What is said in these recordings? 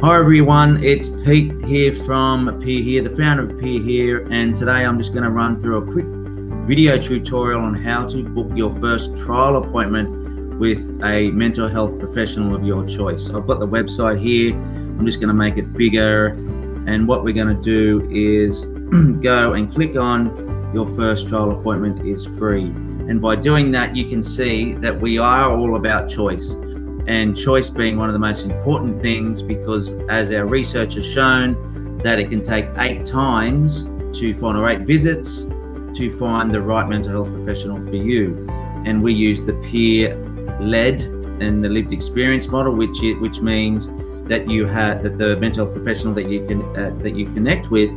Hi everyone, it's Pete here from Peerhear, the founder of Peerhear, and today I'm just going to run through a quick video tutorial on how to book your first trial appointment with a mental health professional of your choice. I've got the website here. I'm just going to make it bigger, and what we're going to do is go and click on your first trial appointment is free. And by doing that, you can see that we are all about choice. And choice being one of the most important things, because as our research has shown, that it can take 8 times to find, or 8 visits to find the right mental health professional for you. And we use the peer-led and the lived experience model, which means that the mental health professional that you connect with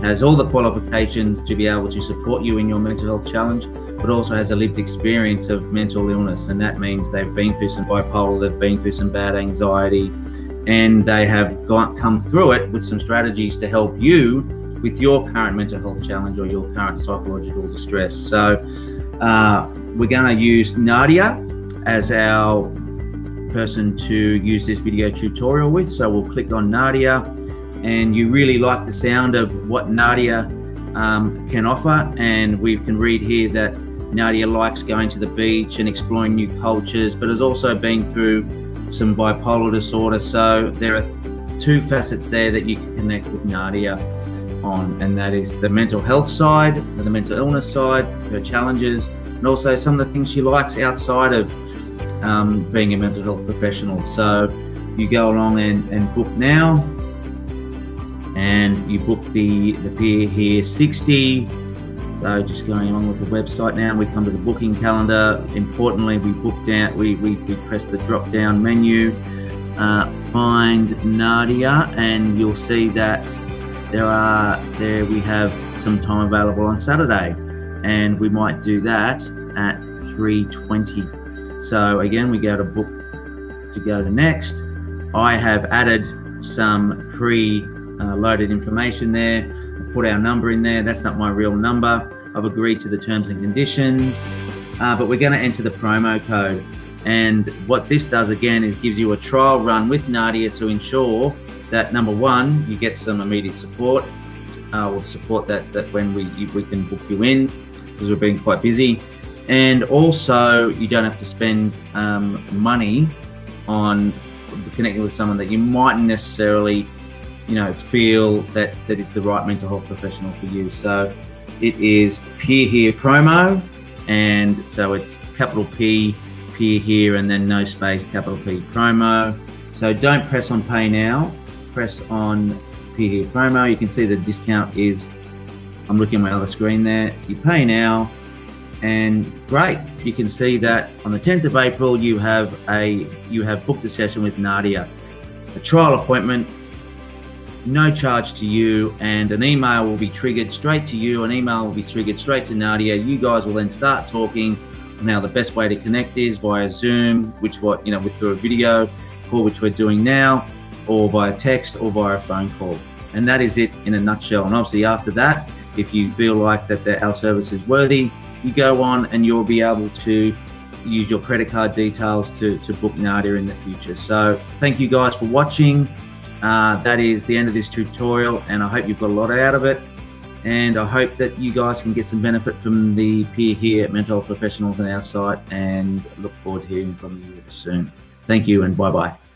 has all the qualifications to be able to support you in your mental health challenge, but also has a lived experience of mental illness. And that means they've been through some bipolar, they've been through some bad anxiety, and they have come through it with some strategies to help you with your current mental health challenge or your current psychological distress. So we're going to use Nadia as our person to use this video tutorial with. So we'll click on Nadia, and you really like the sound of what Nadia can offer. And we can read here that Nadia likes going to the beach and exploring new cultures, but has also been through some bipolar disorder. So there are 2 facets there that you can connect with Nadia on, and that is the mental health side, the mental illness side, her challenges, and also some of the things she likes outside of being a mental health professional. So you go along and book now, and you book the Peerhear 60. So just going along with the website now, we come to the booking calendar. Importantly, we press the drop down menu, find Nadia, and you'll see that we have some time available on Saturday, and we might do that at 3:20. So again, we go to book to go to next. I have added some loaded information there. Put our number in there. That's not my real number. I've agreed to the terms and conditions, but we're going to enter the promo code. And what this does again is gives you a trial run with Nadia to ensure that, number one, you get some immediate support. We'll support that when we can book you in, because we've been quite busy. And also, you don't have to spend money on connecting with someone that you mightn't necessarily feel that is the right mental health professional for you. So it is Peerhear promo, and so it's capital P, Peerhear, and then no space, capital P, promo. So don't press on pay now, press on Peerhear promo. You can see the discount is, I'm looking at my other screen there, you pay now, and great, you can see that on the 10th of April you have booked a session with Nadia, a trial appointment, no charge to you, and an email will be triggered straight to you. An email will be triggered straight to Nadia. You guys will then start talking. Now, the best way to connect is via Zoom, through a video call, which we're doing now, or via text, or via a phone call. And that is it in a nutshell. And obviously after that, if you feel like that our service is worthy, you go on and you'll be able to use your credit card details to book Nadia in the future. So thank you guys for watching. That is the end of this tutorial, and I hope you've got a lot out of it, and I hope that you guys can get some benefit from the Peerhear mental health professionals on our site, and look forward to hearing from you soon. Thank you, and bye-bye.